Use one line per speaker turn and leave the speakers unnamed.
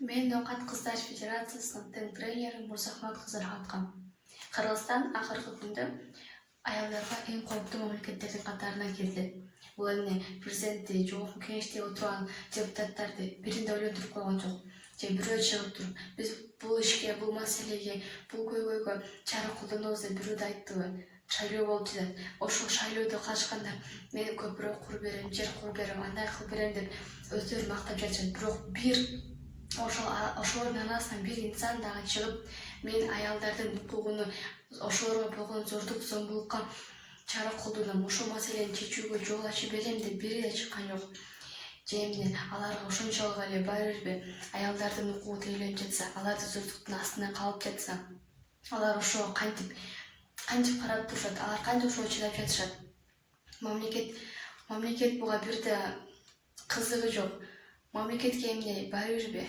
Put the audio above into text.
Мен Ноқат Қыздар Федерациясының тең тренері Мурзахмат Қызырхаткам. Қырғызстан ақырғы күнді аялдарға ең қауіпті мемлекеттердің қатарына келді. Бұл эмне президентти, жогорку кеңеште отурган депутаттарды биринде ойлондуруп койгон жок. Же бирөө чыгып туруп, биз бул ишке, бул маселеге, бул көйгөйгө чара колдонобуз деп бирөө да айттыбы? Шайлоо болуп жатат. Ошол шайлоодо катышкандар мен көпүрөөк кур берем, жер кур берем, андай кылып берем деп өздөрү мактап жатышат. Бирок бир ошолордун арасынан бир инсан дагы чыгып, мен аялдардын укугуну, ошолорго болгон зордук зомбулукка чара колдоном, ошол маселени чечүүгө жол ачып берем деп бири да чыккан жок. Же эмне аларга ошончолук эле барберби? Аялдардын укугу тейлөнүп жатса, аларды зордуктун астында калып жатса, алар ошого кантип карап турушат, алар кантип ошого чыдап жатышат? Мамлекет буга бир да кызыгы жок. Мамлекетке эмне барберби?